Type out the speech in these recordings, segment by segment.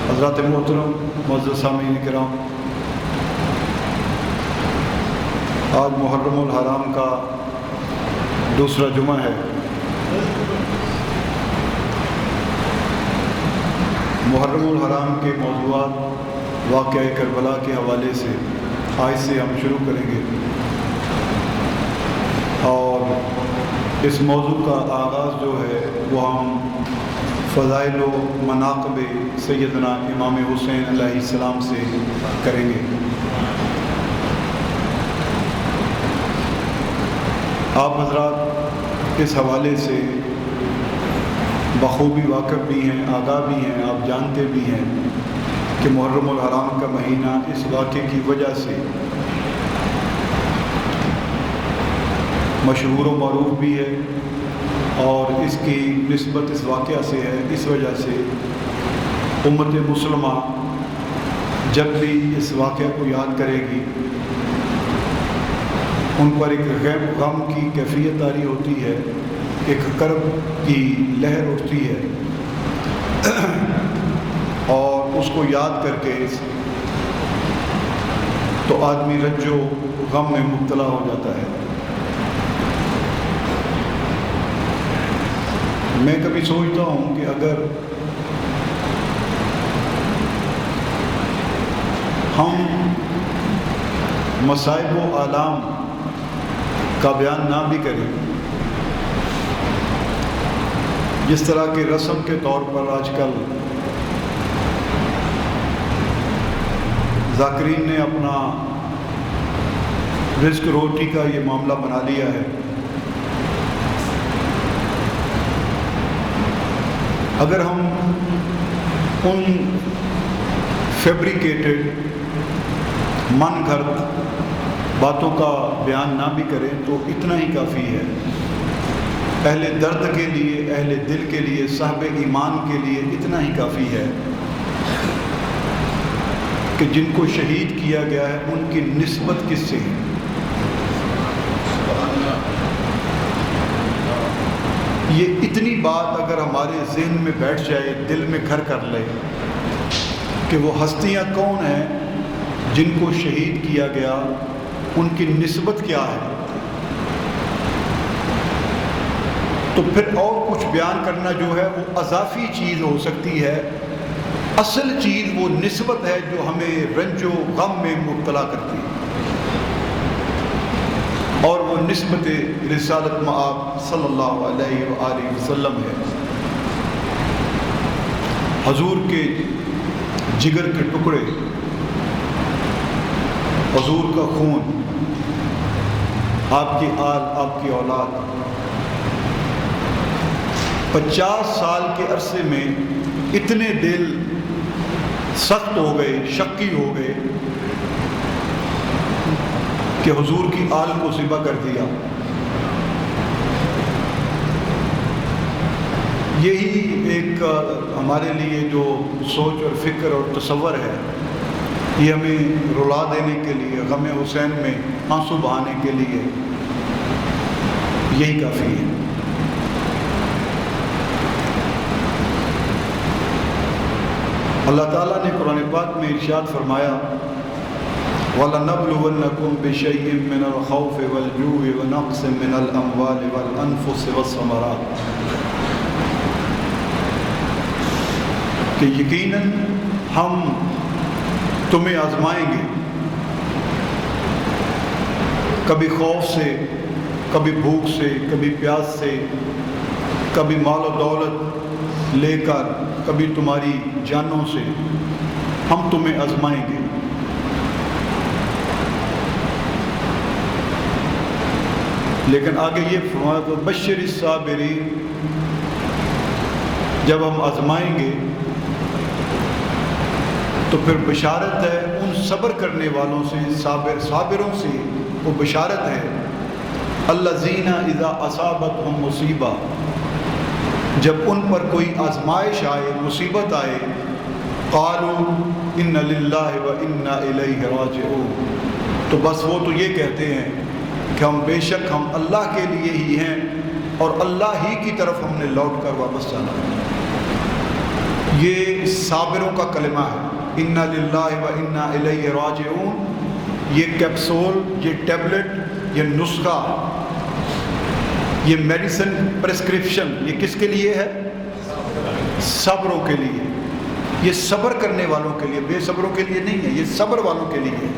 حضرات محترم معزز سامعین کرام، آج محرم الحرام کا دوسرا جمعہ ہے۔ محرم الحرام کے موضوعات واقعہ کربلا کے حوالے سے آج سے ہم شروع کریں گے، اور اس موضوع کا آغاز جو ہے وہ ہم فضائل و مناقب سیدنا امام حسین علیہ السلام سے کریں گے۔ آپ حضرات اس حوالے سے بخوبی واقف بھی ہیں، آگاہ بھی ہیں، آپ جانتے بھی ہیں کہ محرم الحرام کا مہینہ اس واقعے کی وجہ سے مشہور و معروف بھی ہے، اور اس کی نسبت اس واقعہ سے ہے۔ اس وجہ سے امت مسلمہ جب بھی اس واقعہ کو یاد کرے گی، ان پر ایک غم کی کیفیت طاری ہوتی ہے، ایک کرب کی لہر اٹھتی ہے، اور اس کو یاد کر کے تو آدمی رنج و غم میں مبتلا ہو جاتا ہے۔ میں کبھی سوچتا ہوں کہ اگر ہم مصائب و آلام کا بیان نہ بھی کریں، جس طرح کے رسم کے طور پر آج کل ذاکرین نے اپنا رزق روٹی کا یہ معاملہ بنا لیا ہے، اگر ہم ان فیبریکیٹڈ من گھڑت باتوں کا بیان نہ بھی کریں تو اتنا ہی کافی ہے۔ اہل درد کے لیے، اہل دل کے لیے، صاحب ایمان کے لیے اتنا ہی کافی ہے کہ جن کو شہید کیا گیا ہے ان کی نسبت کس سے ہے۔ یہ اتنی بات اگر ہمارے ذہن میں بیٹھ جائے، دل میں گھر کر لے کہ وہ ہستیاں کون ہیں جن کو شہید کیا گیا، ان کی نسبت کیا ہے، تو پھر اور کچھ بیان کرنا جو ہے وہ اضافی چیز ہو سکتی ہے۔ اصل چیز وہ نسبت ہے جو ہمیں رنج و غم میں مبتلا کرتی ہے، اور وہ نسبت رسالت مآب صلی اللہ علیہ وآلہ وسلم ہے۔ حضور کے جگر کے ٹکڑے، حضور کا خون، آپ کی آل، آپ کی اولاد 50 سال کے عرصے میں اتنے دل سخت ہو گئے، شکی ہو گئے کہ حضور کی آل کو ذبح کر دیا۔ یہی ایک ہمارے لیے جو سوچ اور فکر اور تصور ہے، یہ ہمیں رلا دینے کے لیے، غم حسین میں آنسو بہانے کے لیے یہی کافی ہے۔ اللہ تعالیٰ نے قرآن پاک میں ارشاد فرمایا، وَلَنَبْلُوَنَّكُمْ بِشَيْءٍ مِّنَ الْخَوْفِ وَالْجُوعِ وَنَقْصٍ مِّنَ الْأَمْوَالِ وَالْأَنفُسِ وَالثَّمَرَاتِ، کہ یقیناً ہم تمہیں آزمائیں گے، کبھی خوف سے، کبھی بھوک سے، کبھی پیاس سے، کبھی مال و دولت لے کر، کبھی تمہاری جانوں سے ہم تمہیں آزمائیں گے۔ لیکن آگے یہ فرمایا کہ بشر الصابرین، جب ہم آزمائیں گے تو پھر بشارت ہے ان صبر کرنے والوں سے، صابروں سے وہ بشارت ہے۔ الذین اذا اصابتہم مصیبہ، جب ان پر کوئی آزمائش آئے، مصیبت آئے، قالوا ان للہ و انا الیہ راجعون، تو بس وہ تو یہ کہتے ہیں کہ ہم بے شک ہم اللہ کے لیے ہی ہیں اور اللہ ہی کی طرف ہم نے لوٹ کر واپس جانا ہے۔ یہ صابروں کا کلمہ ہے، انا للہ و انا الیہ راجعون۔ یہ کیپسول، یہ ٹیبلٹ، یہ نسخہ، یہ میڈیسن پرسکرپشن، یہ کس کے لیے ہے؟ صبروں کے لیے۔ یہ صبر کرنے والوں کے لیے، بے صبروں کے لیے نہیں ہے، یہ صبر والوں کے لیے ہے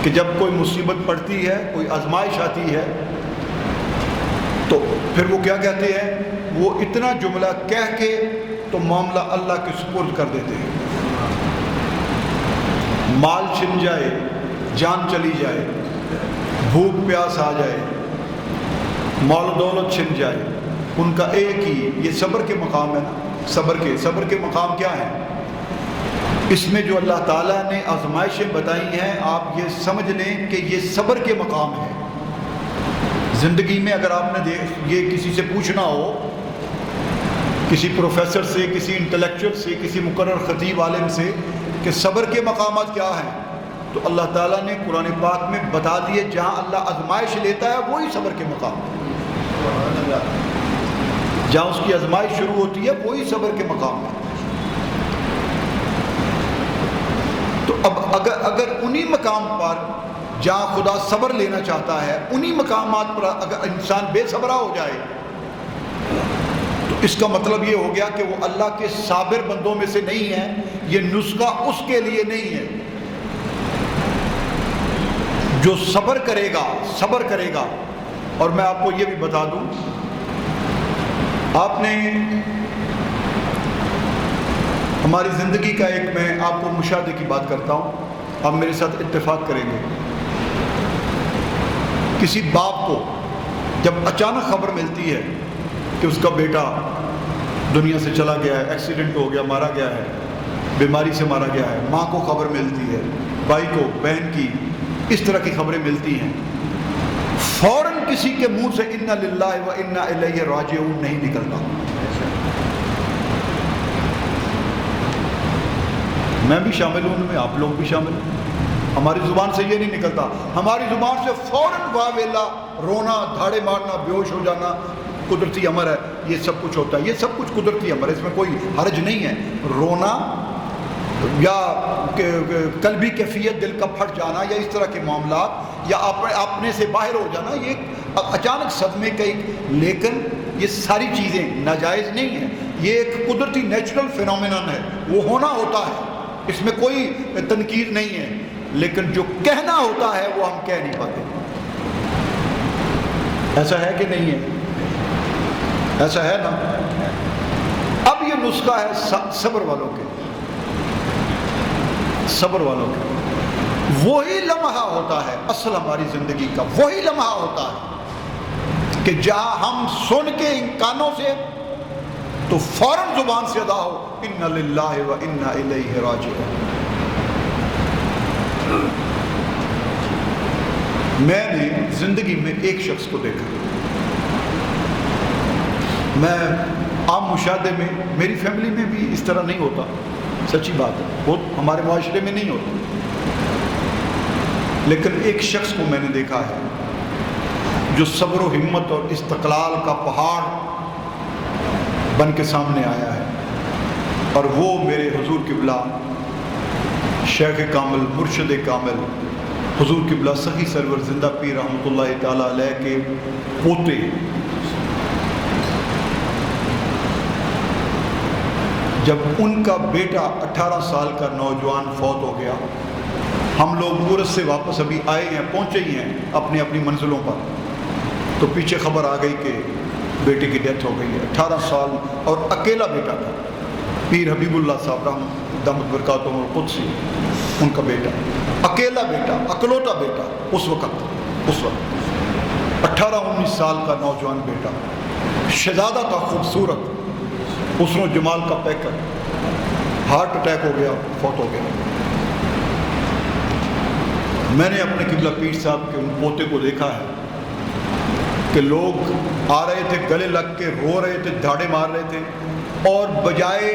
کہ جب کوئی مصیبت پڑتی ہے، کوئی آزمائش آتی ہے، تو پھر وہ کیا کہتے ہیں؟ وہ اتنا جملہ کہہ کے تو معاملہ اللہ کے سپرد کر دیتے ہیں۔ مال چھن جائے، جان چلی جائے، بھوک پیاس آ جائے، مال و دولت چھن جائے، ان کا ایک ہی، یہ صبر کے مقام ہے نا۔ صبر کے مقام کیا ہے؟ اس میں جو اللہ تعالیٰ نے آزمائشیں بتائی ہیں، آپ یہ سمجھ لیں کہ یہ صبر کے مقام ہے۔ زندگی میں اگر آپ نے یہ کسی سے پوچھنا ہو، کسی پروفیسر سے، کسی انٹلیکچوئل سے، کسی مقرر خطیب عالم سے کہ صبر کے مقامات کیا ہیں، تو اللہ تعالیٰ نے قرآن پاک میں بتا دیے جہاں اللہ آزمائش لیتا ہے وہی صبر کے مقام ہے، جہاں اس کی آزمائش شروع ہوتی ہے وہی صبر کے مقام ہے۔ تو اب اگر انہی مقام پر جہاں خدا صبر لینا چاہتا ہے، انہی مقامات پر اگر انسان بے صبرہ ہو جائے، تو اس کا مطلب یہ ہو گیا کہ وہ اللہ کے صابر بندوں میں سے نہیں ہے، یہ نسخہ اس کے لیے نہیں ہے۔ جو صبر کرے گا، اور میں آپ کو یہ بھی بتا دوں، آپ نے ہماری زندگی کا ایک، میں آپ کو مشاہدے کی بات کرتا ہوں، آپ میرے ساتھ اتفاق کریں گے۔ کسی باپ کو جب اچانک خبر ملتی ہے کہ اس کا بیٹا دنیا سے چلا گیا ہے، ایکسیڈنٹ ہو گیا، مارا گیا ہے، بیماری سے مارا گیا ہے، ماں کو خبر ملتی ہے، بھائی کو، بہن کی، اس طرح کی خبریں ملتی ہیں، فوراً کسی کے منہ سے انا للہ و انا الیہ راجعون نہیں نکلتا۔ میں بھی شامل ہوں ان میں، آپ لوگ بھی شامل ہیں۔ ہماری زبان سے یہ نہیں نکلتا، ہماری زبان سے فوراً واہ ویلا، رونا، دھاڑے مارنا، بے ہوش ہو جانا قدرتی امر ہے، یہ سب کچھ ہوتا ہے، یہ سب کچھ قدرتی امر ہے، اس میں کوئی حرج نہیں ہے۔ رونا یا قلبی کیفیت، دل کا پھٹ جانا، یا اس طرح کے معاملات، یا اپنے سے باہر ہو جانا، یہ اچانک صدمے کا ایک، لیکن یہ ساری چیزیں ناجائز نہیں ہیں، یہ ایک قدرتی نیچرل فینومینن ہے، وہ ہونا ہوتا ہے، اس میں کوئی تنقید نہیں ہے، لیکن جو کہنا ہوتا ہے وہ ہم کہہ نہیں پاتے۔ ایسا ہے کہ نہیں ہے؟ ایسا ہے نا؟ اب یہ نسخہ ہے صبر والوں کے، صبر والوں کے۔ وہی لمحہ ہوتا ہے اصل ہماری زندگی کا، وہی لمحہ ہوتا ہے کہ جہاں ہم سن کے ان کانوں سے تو فوراً زبان سے ادا ہو انا للہ و انا الیہ راجعون۔ میں نے زندگی میں ایک شخص کو دیکھا، میں عام مشاہدے میں، میری فیملی میں بھی اس طرح نہیں ہوتا، سچی بات ہے، بہت ہمارے معاشرے میں نہیں ہوتا، لیکن ایک شخص کو میں نے دیکھا ہے جو صبر و ہمت اور استقلال کا پہاڑ بن کے سامنے آیا ہے، اور وہ میرے حضور قبلہ شیخ کامل، مرشد کامل، حضور قبلہ سخی سرور زندہ پیر رحمۃ اللہ تعالیٰ علیہ کے پوتے۔ جب ان کا بیٹا 18 سال کا نوجوان فوت ہو گیا، ہم لوگ عرس سے واپس ابھی آئے ہیں، پہنچے ہی ہیں اپنی اپنی منزلوں پر، تو پیچھے خبر آ گئی کہ بیٹے کی ڈیتھ ہو گئی ہے۔ 18 سال اور اکیلا بیٹا تھا، پیر حبیب اللہ صاحب رحمۃ دامت برکاتہم القدسی، ان کا بیٹا، اکیلا بیٹا، اکلوتا بیٹا، اس وقت 18-19 سال کا نوجوان بیٹا، شہزادہ تھا، خوبصورت، حسن و جمال کا پیکر، ہارٹ اٹیک ہو گیا، فوت ہو گیا۔ میں نے اپنے قبلہ پیر صاحب کے ان پوتے کو دیکھا ہے کہ لوگ آ رہے تھے، گلے لگ کے رو رہے تھے، دھاڑے مار رہے تھے، اور بجائے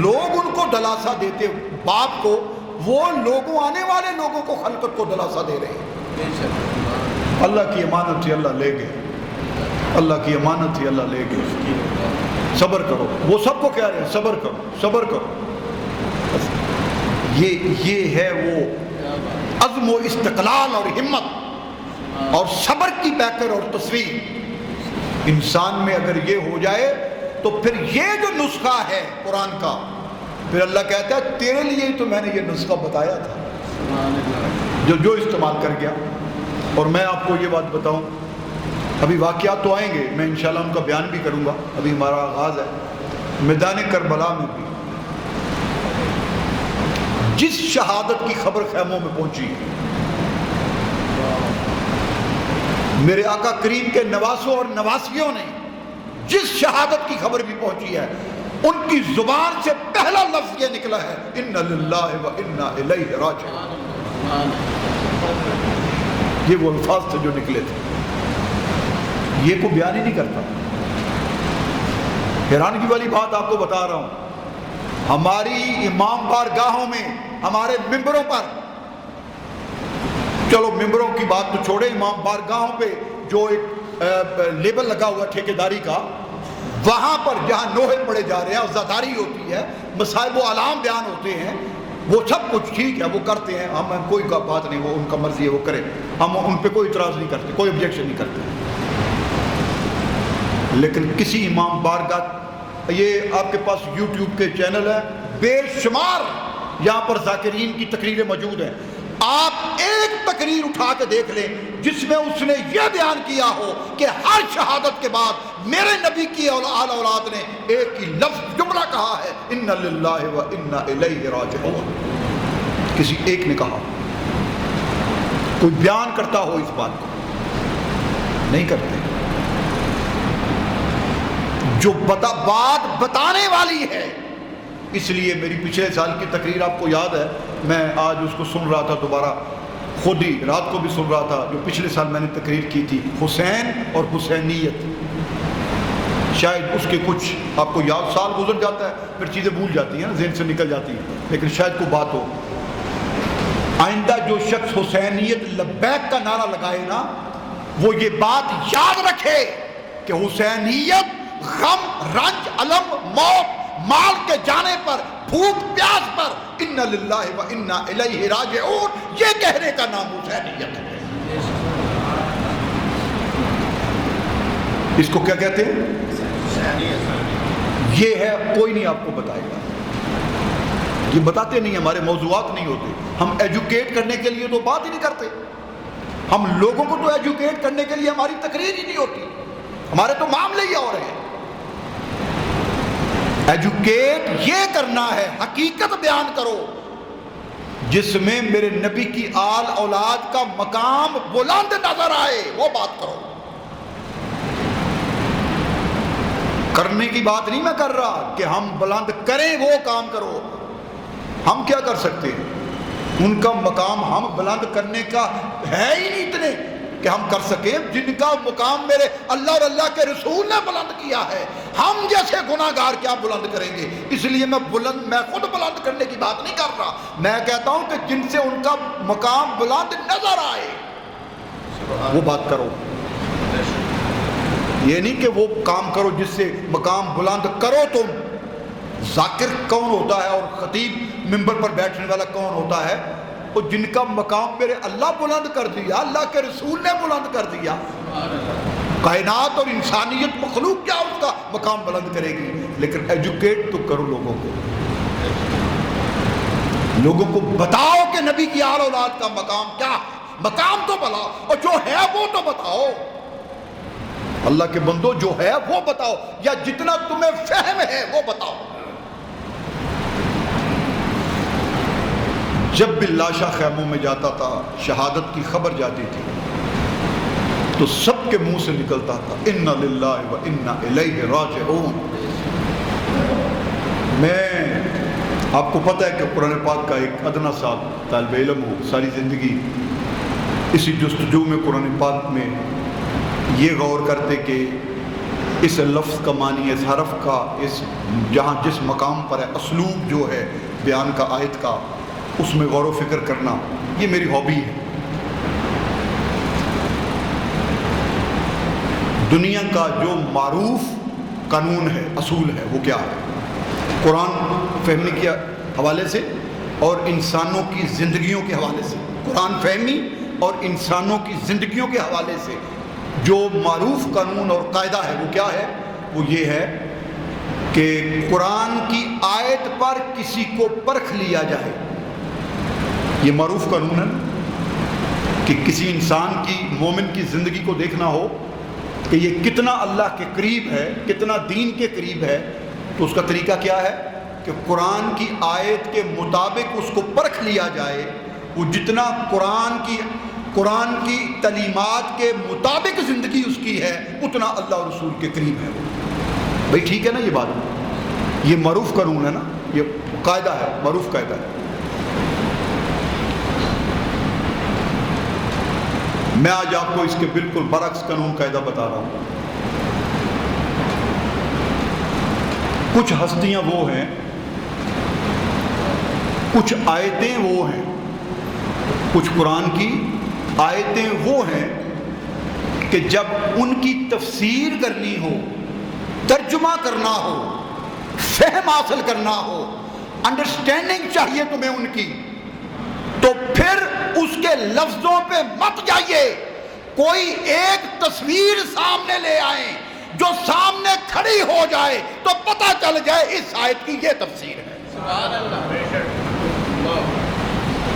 لوگ ان کو دلاسا دیتے باپ کو، وہ لوگوں، آنے والے لوگوں کو، خلقت کو دلاسا دے رہے ہیں۔ اللہ کی امانت تھی، اللہ لے گئے، اللہ کی امانت تھی، اللہ لے گئے۔ صبر کرو. وہ سب کو کہہ رہے ہیں صبر کرو صبر کرو. یہ ہے وہ عزم و استقلال اور ہمت اور صبر کی پیکر اور تصویر. انسان میں اگر یہ ہو جائے تو پھر یہ جو نسخہ ہے قرآن کا، پھر اللہ کہتا ہے تیرے لیے تو میں نے یہ نسخہ بتایا تھا، جو استعمال کر گیا. اور میں آپ کو یہ بات بتاؤں، ابھی واقعات تو آئیں گے، میں انشاءاللہ ان کا بیان بھی کروں گا. ابھی ہمارا آغاز ہے. میدان کربلا میں بھی جس شہادت کی خبر خیموں میں پہنچی، میرے آقا کریم کے نواسوں اور نواسیوں نے جس شہادت کی خبر بھی پہنچی ہے، ان کی زبان سے پہلا لفظ یہ نکلا ہے اِنَّ لِلَّهِ وَإِنَّا إِلَيْهِ رَاجِعُونَ. یہ وہ الفاظ تھے جو نکلے تھے. یہ کوئی بیان ہی نہیں کرتا. حیرانگی والی بات آپ کو بتا رہا ہوں، ہماری امام بارگاہوں میں، ہمارے ممبروں پر، چلو ممبروں کی بات تو چھوڑے، امام بارگاہوں پہ جو ایک لیبل لگا ہوا ٹھیکیداری کا، وہاں پر جہاں نوحے پڑے جا رہے ہیں، عزاداری ہوتی ہے، مصائب و علام بیان ہوتے ہیں، وہ سب کچھ ٹھیک ہے، وہ کرتے ہیں، ہم کوئی بات نہیں، وہ ان کا مرضی ہے، وہ کریں، ہم ان پہ کوئی اعتراض نہیں کرتے، کوئی objection نہیں کرتے. لیکن کسی امام بارگاہ، یہ آپ کے پاس یوٹیوب کے چینل ہیں، بے شمار یہاں پر ذاکرین کی تقریریں موجود ہیں. آپ ایک تقریر اٹھا کے دیکھ لیں جس میں اس نے یہ بیان کیا ہو کہ ہر شہادت کے بعد میرے نبی کی آل اولاد نے ایک ہی لفظ جملہ کہا ہے اِنَّ لِلَّهِ وَإِنَّا إِلَيْهِ رَاجِعُونَ. کسی ایک نے کہا. کوئی بیان کرتا ہو اس بات کو؟ نہیں کرتے. جو بات بتانے والی ہے. اس لیے میری پچھلے سال کی تقریر آپ کو یاد ہے، میں آج اس کو سن رہا تھا دوبارہ، خود ہی رات کو بھی سن رہا تھا، جو پچھلے سال میں نے تقریر کی تھی، حسین اور حسینیت. شاید اس کے کچھ آپ کو یاد، سال گزر جاتا ہے پھر چیزیں بھول جاتی ہیں، ذہن سے نکل جاتی ہیں، لیکن شاید کوئی بات ہو. آئندہ جو شخص حسینیت لبیک کا نعرہ لگائے نا، وہ یہ بات یاد رکھے کہ حسینیت غم، رنج، الم، موت، مال کے جانے پر، بھوک پیاس پر اِنَّ لِلَّهِ وَإِنَّا إِلَيْهِ رَاجِعُونَ یہ کہنے کا نام حسینیت ہے. اس کو کیا کہتے ہیں؟ یہ ہے. کوئی نہیں آپ کو بتائے گا، یہ بتاتے نہیں، ہمارے موضوعات نہیں ہوتے. ہم ایجوکیٹ کرنے کے لیے تو بات ہی نہیں کرتے. ہم لوگوں کو تو ایجوکیٹ کرنے کے لیے ہماری تقریر ہی نہیں ہوتی، ہمارے تو معاملے ہی اور ہیں. ایجوکیٹ یہ کرنا ہے، حقیقت بیان کرو جس میں میرے نبی کی آل اولاد کا مقام بلند نظر آئے، وہ بات کرو. کرنے کی بات نہیں میں کر رہا کہ ہم بلند کریں، وہ کام کرو. ہم کیا کر سکتے ہیں؟ ان کا مقام ہم بلند کرنے کا ہے ہی نہیں اتنے کہ ہم کر سکیں. جن کا مقام میرے اللہ اور اللہ کے رسول نے بلند کیا ہے، ہم جیسے گناہگار کیا بلند کریں گے؟ اس لیے میں خود بلند کرنے کی بات نہیں کر رہا. میں کہتا ہوں کہ جن سے ان کا مقام بلند نظر آئے وہ بات کرو. یہ نہیں کہ وہ کام کرو جس سے مقام بلند کرو. تم ذاکر کون ہوتا ہے اور خطیب ممبر پر بیٹھنے والا کون ہوتا ہے؟ اور جن کا مقام میرے اللہ بلند کر دیا، اللہ کے رسول نے بلند کر دیا. کائنات اور انسانیت مخلوق کیا اس کا مقام بلند کرے گی؟ لیکن ایجوکیٹ تو کرو لوگوں کو، لوگوں کو بتاؤ کہ نبی کی آل اولاد کا مقام کیا. مقام تو بتاؤ، اور جو ہے وہ تو بتاؤ. اللہ کے بندو جو ہے وہ بتاؤ، یا جتنا تمہیں فہم ہے وہ بتاؤ. جب بھی لاشا خیموں میں جاتا تھا، شہادت کی خبر جاتی تھی، تو سب کے منہ سے نکلتا تھا اِنَّ لِلَّهِ وَإِنَّا إِلَيْهِ رَاجِعُونَ. میں آپ کو پتہ ہے کہ قرآن پاک کا ایک ادنا سا طالب علم ہو، ساری زندگی اسی جستجو میں قرآن پاک میں یہ غور کرتے کہ اس لفظ کا معنی، اس حرف کا، اس جہاں جس مقام پر ہے، اسلوب جو ہے بیان کا، آیت کا، اس میں غور و فکر کرنا، یہ میری ہابی ہے. دنیا کا جو معروف قانون ہے، اصول ہے، وہ کیا ہے؟ قرآن فہمی کے حوالے سے اور انسانوں کی زندگیوں کے حوالے سے، قرآن فہمی اور انسانوں کی زندگیوں کے حوالے سے جو معروف قانون اور قاعدہ ہے وہ کیا ہے؟ وہ یہ ہے کہ قرآن کی آیت پر کسی کو پرکھ لیا جائے۔ یہ معروف قانون ہے کہ کسی انسان کی، مومن کی زندگی کو دیکھنا ہو کہ یہ کتنا اللہ کے قریب ہے، کتنا دین کے قریب ہے، تو اس کا طریقہ کیا ہے کہ قرآن کی آیت کے مطابق اس کو پرکھ لیا جائے۔ وہ جتنا قرآن کی تعلیمات کے مطابق زندگی اس کی ہے اتنا اللہ اور رسول کے قریب ہے۔ بھئی ٹھیک ہے نا یہ بات؟ یہ معروف قانون ہے نا، یہ قاعدہ ہے، معروف قاعدہ ہے۔ میں آج آپ کو اس کے بالکل برعکس قانون قاعدہ بتا رہا ہوں۔ کچھ ہستیاں وہ ہیں، کچھ آیتیں وہ ہیں، کچھ قرآن کی آیتیں وہ ہیں کہ جب ان کی تفسیر کرنی ہو، ترجمہ کرنا ہو، فہم حاصل کرنا ہو، انڈرسٹینڈنگ چاہیے تمہیں ان کی، تو پھر اس کے لفظوں پہ مت جائیے، کوئی ایک تصویر سامنے لے آئیں جو سامنے کھڑی ہو جائے تو پتہ چل جائے اس آیت کی یہ تفسیر ہے۔ سبحان اللہ،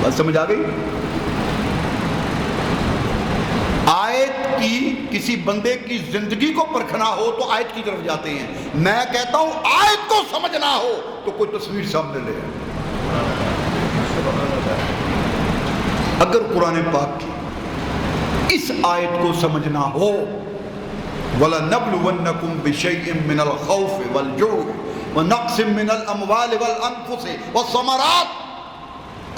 بات سمجھ آ گئی؟ آیت کی کسی بندے کی زندگی کو پرکھنا ہو تو آیت کی طرف جاتے ہیں، میں کہتا ہوں آیت کو سمجھنا ہو تو کوئی تصویر سامنے لے آئے۔ اگر قرآن پاک کی اس آیت کو سمجھنا ہو، وَلَنَبْلُوَنَّكُمْ بِشَيْءٍ مِّنَ الْخَوْفِ وَالْجُوعِ وَنَقْصٍ مِّنَ الْأَمْوَالِ وَالْأَنفُسِ وَالثَّمَرَاتِ